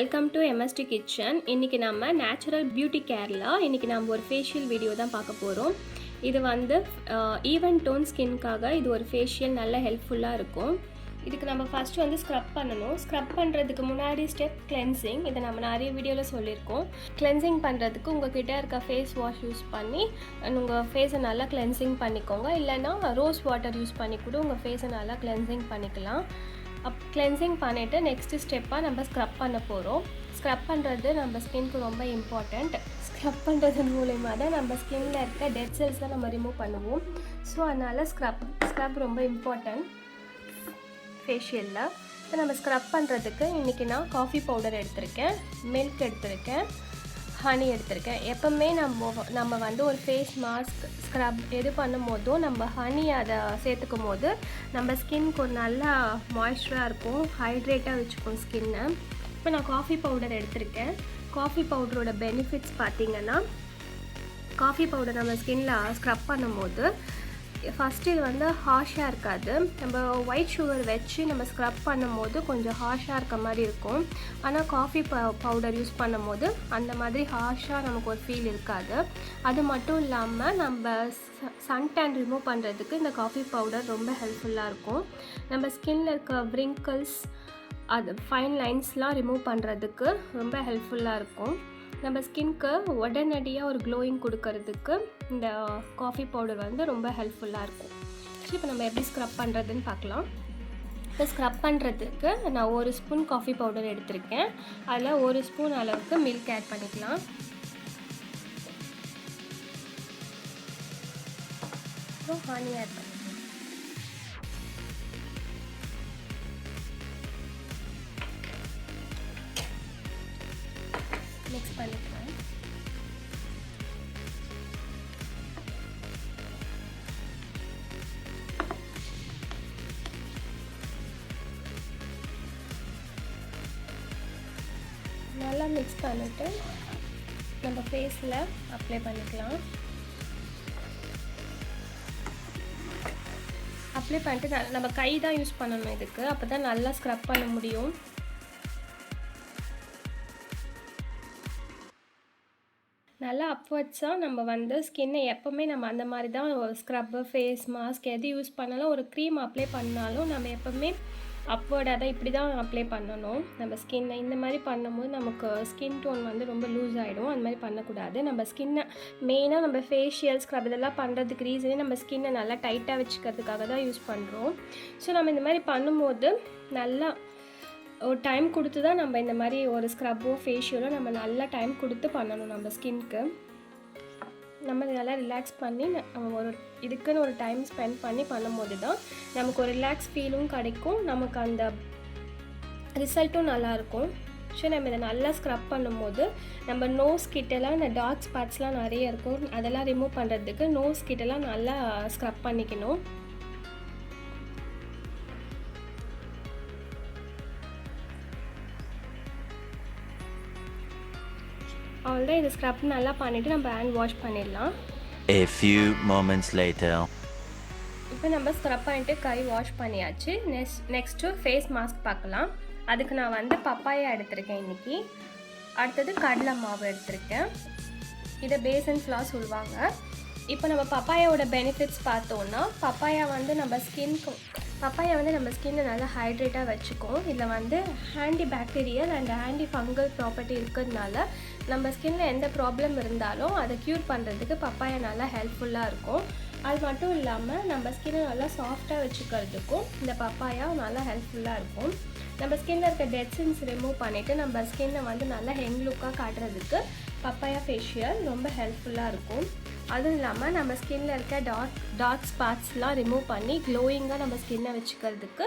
Welcome to MSD kitchen. இன்றைக்கி நம்ம natural beauty கேரில் இன்றைக்கி நம்ம ஒரு ஃபேஷியல் வீடியோ தான் பார்க்க போகிறோம். இது வந்து ஈவன் டோன் ஸ்கின்காக இது ஒரு ஃபேஷியல் நல்ல ஹெல்ப்ஃபுல்லாக இருக்கும். இதுக்கு நம்ம ஃபஸ்ட்டு வந்து ஸ்க்ரப் பண்ணணும். ஸ்க்ரப் பண்ணுறதுக்கு முன்னாடி ஸ்டெப் கிளென்சிங். இதை நம்ம நிறைய வீடியோவில் சொல்லியிருக்கோம். கிளென்சிங் பண்ணுறதுக்கு உங்கள் கிட்டே இருக்க ஃபேஸ் வாஷ் யூஸ் பண்ணி உங்கள் ஃபேஸை நல்லா கிளென்சிங் பண்ணிக்கோங்க. இல்லைன்னா ரோஸ் வாட்டர் யூஸ் பண்ணி கூட உங்கள் ஃபேஸை நல்லா கிளென்சிங் பண்ணிக்கலாம். கிளென்சிங் பண்ணிவிட்டு நெக்ஸ்ட்டு ஸ்டெப்பாக நம்ம ஸ்க்ரப் பண்ண போகிறோம். ஸ்க்ரப் பண்ணுறது நம்ம ஸ்கின்க்கு ரொம்ப இம்பார்ட்டண்ட். ஸ்க்ரப் பண்ணுறது மூலயமா தான் நம்ம ஸ்கின்னில் இருக்க டெட் செல்ஸை நம்ம ரிமூவ் பண்ணுவோம். ஸோ அதனால் ஸ்க்ரப் ரொம்ப இம்பார்ட்டண்ட் ஃபேஷியலில். இப்போ நம்ம ஸ்க்ரப் பண்ணுறதுக்கு இன்றைக்கி நான் காஃபி பவுடர் எடுத்திருக்கேன், மில்க் எடுத்திருக்கேன், ஹனி எடுத்திருக்கேன். எப்போவுமே நம்ம வந்து ஒரு ஃபேஸ் மாஸ்க் ஸ்க்ரப் எது பண்ணும் போதும் நம்ம ஹனி அதை சேர்த்துக்கும் போது நம்ம ஸ்கின்க்கு ஒரு நல்லா மாய்ஸ்சராக இருக்கும், ஹைட்ரேட்டாக வச்சுக்கும் ஸ்கின்னை. இப்போ நான் காஃபி பவுடர் எடுத்திருக்கேன். காஃபி பவுடரோட பெனிஃபிட்ஸ் பார்த்திங்கன்னா, காஃபி பவுடர் நம்ம ஸ்கின்னில் ஸ்க்ரப் பண்ணும்போது ஃபஸ்ட்டு இது வந்து ஹார்ஷாக இருக்காது. நம்ம ஒயிட் சுகர் வச்சு நம்ம ஸ்க்ரப் பண்ணும்போது கொஞ்சம் ஹார்ஷாக இருக்க மாதிரி இருக்கும். ஆனால் காஃபி பவுடர் யூஸ் பண்ணும்போது அந்த மாதிரி ஹார்ஷாக நமக்கு ஒரு ஃபீல் இருக்காது. அது மட்டும் இல்லாமல் நம்ம சன்டேன் ரிமூவ் பண்ணுறதுக்கு இந்த காஃபி பவுடர் ரொம்ப ஹெல்ப்ஃபுல்லாக இருக்கும். நம்ம ஸ்கின்னில் இருக்க விரிங்கிள்ஸ் அது ஃபைன் லைன்ஸ்லாம் ரிமூவ் பண்ணுறதுக்கு ரொம்ப ஹெல்ப்ஃபுல்லாக இருக்கும். நம்ம ஸ்கின்க்கு உடனடியாக ஒரு க்ளோயிங் கொடுக்கறதுக்கு இந்த காஃபி பவுடர் வந்து ரொம்ப ஹெல்ப்ஃபுல்லாக இருக்கும். இப்போ நம்ம எப்படி ஸ்க்ரப் பண்ணுறதுன்னு பார்க்கலாம். இப்போ ஸ்க்ரப் பண்ணுறதுக்கு நான் 1 ஸ்பூன் காஃபி பவுடர் எடுத்திருக்கேன். அதில் 1 ஸ்பூன் அளவுக்கு மில்க் ஆட் பண்ணிக்கலாம். அப்புறம் ஹனி ஆட் பண்ணிக்கலாம். மிக்ஸ் பண்ணிக்கலாம். நல்லா மிக்ஸ் பண்ணிவிட்டு நம்ம ஃபேஸில் அப்ளை பண்ணிக்கலாம். அப்ளை பண்ணிட்டு நம்ம கை தான் யூஸ் பண்ணணும் இதுக்கு, அப்போ தான் நல்லா ஸ்க்ரப் பண்ண முடியும். நல்லா அப்வர்ட்ஸாக நம்ம வந்து ஸ்கின்னை எப்போவுமே நம்ம அந்த மாதிரி தான் ஸ்க்ரப்பு, ஃபேஸ் மாஸ்க் எது யூஸ் பண்ணாலும், ஒரு க்ரீம் அப்ளை பண்ணாலும் நம்ம எப்போவுமே அப்வர்டாக தான் இப்படி தான் அப்ளை பண்ணணும். நம்ம ஸ்கின்னை இந்த மாதிரி பண்ணும்போது நமக்கு ஸ்கின் டோன் வந்து ரொம்ப லூஸ் ஆகிடும். அந்த மாதிரி பண்ணக்கூடாது. நம்ம ஸ்கின்னை மெயினாக நம்ம ஃபேஷியல் ஸ்க்ரப் இதெல்லாம் பண்ணுறதுக்கு ரீசனே நம்ம ஸ்கின்னை நல்லா டைட்டாக வச்சுக்கிறதுக்காக தான் யூஸ் பண்ணுறோம். ஸோ நம்ம இந்த மாதிரி பண்ணும்போது நல்லா ஒரு டைம் கொடுத்து தான் நம்ம இந்த மாதிரி ஒரு ஸ்க்ரப்போ ஃபேஷியலோ நம்ம நல்லா டைம் கொடுத்து பண்ணணும். நம்ம ஸ்கின்க்கு நம்ம நல்லா ரிலாக்ஸ் பண்ணி ஒரு இதுக்குன்னு ஒரு டைம் ஸ்பெண்ட் பண்ணி பண்ணும்போது தான் நமக்கு ஒரு ரிலாக்ஸ் ஃபீலும் கிடைக்கும், நமக்கு அந்த ரிசல்ட்டும் நல்லாயிருக்கும். ஸோ நம்ம இதை நல்லா ஸ்க்ரப் பண்ணும்போது நம்ம நோஸ் கிட்டலாம் இந்த டார்க் ஸ்பாட்ஸ்லாம் நிறைய இருக்கும், அதெல்லாம் ரிமூவ் பண்ணுறதுக்கு நோஸ் கிட்டலாம் நல்லா ஸ்க்ரப் பண்ணிக்கணும். அவ்வளோதான். இது ஸ்க்ரப் நல்லா பண்ணிவிட்டு நம்ம ஹேண்ட் வாஷ் பண்ணிடலாம். A few moments later. இப்போ நம்ம ஸ்க்ரப் பண்ணிவிட்டு கை வாஷ் பண்ணியாச்சு. நெக்ஸ்ட்டு ஃபேஸ் மாஸ்க் பார்க்கலாம். அதுக்கு நான் வந்து பப்பாயா எடுத்திருக்கேன் இன்றைக்கி. அடுத்தது கடலை மாவு எடுத்திருக்கேன். இதை பேசன் ஃப்ளார் சொல்லுவாங்க. இப்போ நம்ம பப்பாயாவோட பெனிஃபிட்ஸ் பார்த்தோன்னா, பப்பாயா வந்து நம்ம ஸ்கின்னை நல்லா ஹைட்ரேட்டாக வச்சுக்கும். இதில் வந்து anti bacterial and anti fungal property இருக்கிறதுனால நம்ம ஸ்கின்னில் எந்த ப்ராப்ளம் இருந்தாலும் அதை க்யூர் பண்ணுறதுக்கு பப்பாயா நல்லா ஹெல்ப்ஃபுல்லாக இருக்கும். அது மட்டும் இல்லாமல் நம்ம ஸ்கின்னை நல்லா சாஃப்டாக வச்சுக்கிறதுக்கும் இந்த பப்பாயா நல்லா ஹெல்ப்ஃபுல்லாக இருக்கும். நம்ம ஸ்கின்னில் இருக்க டெட் செல்ஸ் ரிமூவ் பண்ணிவிட்டு நம்ம ஸ்கின்னை வந்து நல்லா யங் லுக்காக காட்டுறதுக்கு பப்பாயா ஃபேஷியல் ரொம்ப ஹெல்ப்ஃபுல்லாக இருக்கும். அதுவும் இல்லாமல் நம்ம ஸ்கின்னில் இருக்க டார்க் ஸ்பாட்ஸ்லாம் ரிமூவ் பண்ணி க்ளோயிங்காக நம்ம ஸ்கின்னை வச்சுக்கிறதுக்கு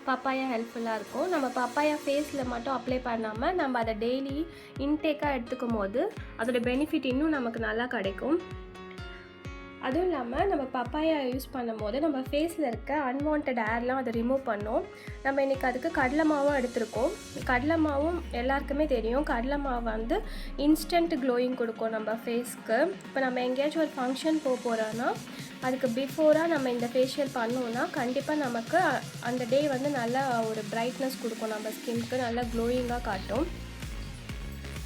பப்பாயா ஹெல்ப்ஃபுல்லாக இருக்கும். நம்ம பப்பாயா ஃபேஸில் மட்டும் அப்ளை பண்ணாமல் நம்ம அதை டெய்லி இன்டேக்காக எடுத்துக்கும் போது அதோட பெனிஃபிட் இன்னும் நமக்கு நல்லா கிடைக்கும். அதுவும் இல்லாமல் நம்ம பப்பாயா யூஸ் பண்ணும்போது நம்ம ஃபேஸில் இருக்க அன்வான்ட் ஏர்லாம் அதை ரிமூவ் பண்ணோம். நம்ம இன்றைக்கி அதுக்கு கடலை மாவும் எடுத்திருக்கோம். கடலை மாவும் எல்லாருக்குமே தெரியும், கடலை மாவு வந்து இன்ஸ்டன்ட் க்ளோயிங் கொடுக்கும் நம்ம ஃபேஸ்க்கு. இப்போ நம்ம எங்கேயாச்சும் ஒரு ஃபங்க்ஷன் போகிறோன்னா அதுக்கு பிஃபோராக நம்ம இந்த ஃபேஷியல் பண்ணோன்னா கண்டிப்பாக நமக்கு அந்த டே வந்து நல்லா ஒரு பிரைட்னஸ் கொடுக்கும், நம்ம ஸ்கின்க்கு நல்லா க்ளோயிங்காக காட்டும்.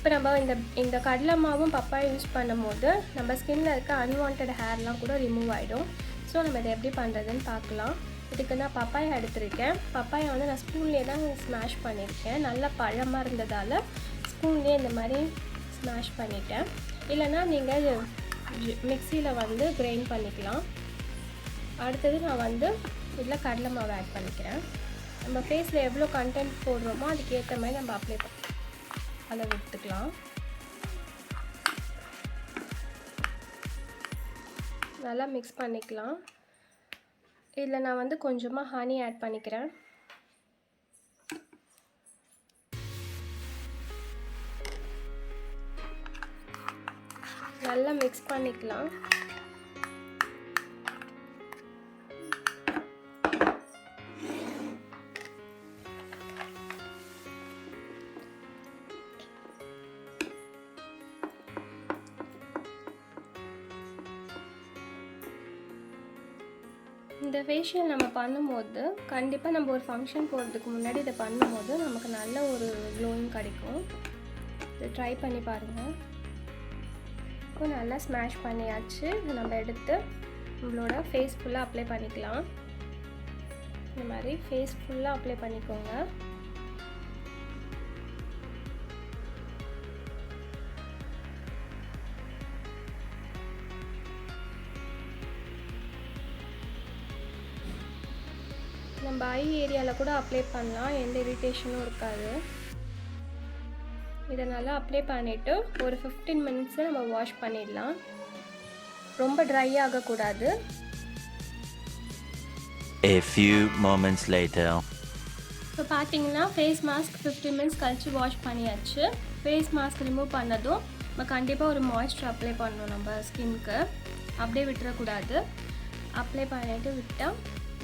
இப்போ நம்ம இந்த கடலை மாவும் பப்பாயா யூஸ் பண்ணும்போது நம்ம ஸ்கின்ல இருக்க அன்வான்ட் ஹேர்லாம் கூட ரிமூவ் ஆகிடும். ஸோ நம்ம இதை எப்படி பண்ணுறதுன்னு பார்க்கலாம். இதுக்கு நான் பப்பாயா எடுத்திருக்கேன். பப்பாயா வந்து நான் ஸ்பூன்லேயே தான் ஸ்மாஷ் பண்ணியிருக்கேன். நல்லா பழமாக இருந்ததால் ஸ்பூன்லேயே இந்த மாதிரி ஸ்மாஷ் பண்ணிட்டேன். இல்லைனா நீங்கள் மிக்சியில் வந்து கிரைண்ட் பண்ணிக்கலாம். அடுத்தது நான் வந்து இதில் கடலை மாவு ஆட் பண்ணிக்கிறேன். நம்ம ஃபேஸில் எவ்வளோ கண்டென்ட் போடுறோமோ அதுக்கேற்ற மாதிரி நம்ம அப்ளை அளவு எடுத்துக்கலாம். நல்லா மிக்ஸ் பண்ணிக்கலாம். இதில் நான் வந்து கொஞ்சமாக ஹனி ஆட் பண்ணிக்கிறேன். நல்லா மிக்ஸ் பண்ணிக்கலாம். இந்த ஃபேஷியல் நம்ம பண்ணும்போது கண்டிப்பாக நம்ம ஒரு ஃபங்க்ஷன் போகிறதுக்கு முன்னாடி இதை பண்ணும்போது நமக்கு நல்ல ஒரு க்ளோயிங் கிடைக்கும். இதை ட்ரை பண்ணி பாருங்கள். இப்போ நல்லா ஸ்மாஷ் பண்ணியாச்சு. நம்ம எடுத்து நம்மளோட ஃபேஸ் ஃபுல்லாக அப்ளை பண்ணிக்கலாம். இந்த மாதிரி ஃபேஸ் ஃபுல்லாக அப்ளை பண்ணிக்கோங்க. நம்ம ஐ ஏரியாவில் கூட அப்ளை பண்ணலாம், எந்த இரிட்டேஷனும் இருக்காது. இதை நல்லா அப்ளை பண்ணிவிட்டு ஒரு 15 மினிட்ஸில் நம்ம வாஷ் பண்ணிடலாம். ரொம்ப ட்ரை ஆகக்கூடாது. A few moments later. இப்போ பார்த்தீங்கன்னா ஃபேஸ் மாஸ்க் 15 மினிட்ஸ் கழித்து வாஷ் பண்ணியாச்சு. ஃபேஸ் மாஸ்க் ரிமூவ் பண்ணதும் நம்ம கண்டிப்பாக ஒரு மாய்ஸ்சர் அப்ளை பண்ணணும் நம்ம ஸ்கின்க்கு. அப்படியே விட்டுறக்கூடாது. அப்ளை பண்ணிட்டு விட்டால்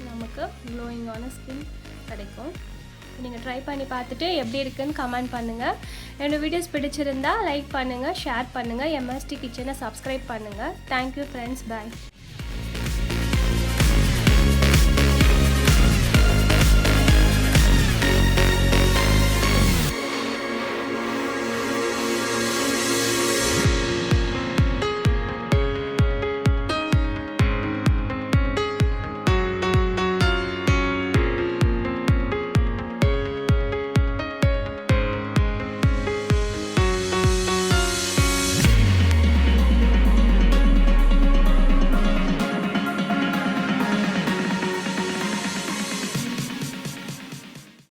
நமக்கு க்ளோயிங்கான ஸ்கின் கிடைக்கும். நீங்கள் ட்ரை பண்ணி பார்த்துட்டு எப்படி இருக்குன்னு கமெண்ட் பண்ணுங்கள். என்னோடய வீடியோஸ் பிடிச்சிருந்தா லைக் பண்ணுங்கள், ஷேர் பண்ணுங்கள், MSD கிச்சனை சப்ஸ்கிரைப் பண்ணுங்கள். தேங்க்யூ ஃப்ரெண்ட்ஸ், பாய்.